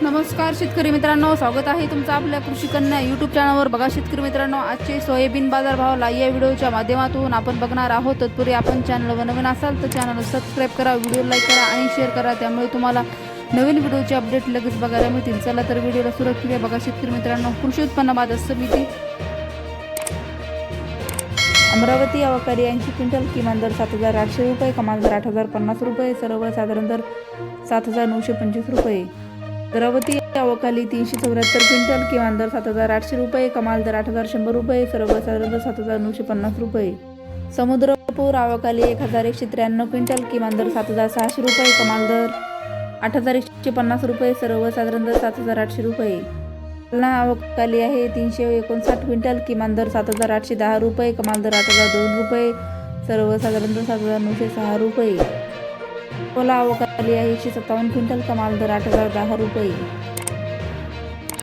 नमस्कार शेतकरी मित्रांनो, स्वागत आहे तुमचं आपल्या कृषी कन्या यूट्यूब चॅनलवर। बघा शेतकरी मित्रांनो, आजचे सोयाबीन बाजार भाव लाईव्ह या व्हिडिओच्या माध्यमातून आपण बघणार आहोत। तत्पूर्वी आपण चॅनलवर नवीन असाल तर चॅनल सबस्क्राईब करा, व्हिडिओ लाईक करा आणि शेअर करा, त्यामुळे तुम्हाला नवीन व्हिडिओचे अपडेट लगेच बघायला मिळतील। चला तर व्हिडिओला सुरुवात करूया। बघा शेतकरी मित्रांनो, कृषी उत्पन्न बाजार समिती अमरावती अवकाळी 80 क्विंटल, किमान दर 7,800 रुपये, कमाल दर 8,050 रुपये, सर्वसाधारण दर 7,925 रुपये। द्रावती अवकाळी 374 क्विंटल, किमान दर 7,800 रुपये, कमाल दर 8,100 रुपये, सर्वसाधारण दर 7,950 रुपये। समुद्रपूर अवकाळी 1,193 क्विंटल, किमान दर 7,600 रुपये, कमाल दर 8,150 रुपये, सर्वसाधारण दर 7,800 रुपये। जालना अवकाळी आहे 359 क्विंटल, किमान दर 7,810 रुपये, कमाल दर 8,002 रुपये, सर्वसाधारण दर 7,906 रुपये। अकोला अवकाळी आहे 157 क्विंटल, कमाल दर 8,010 रुपये।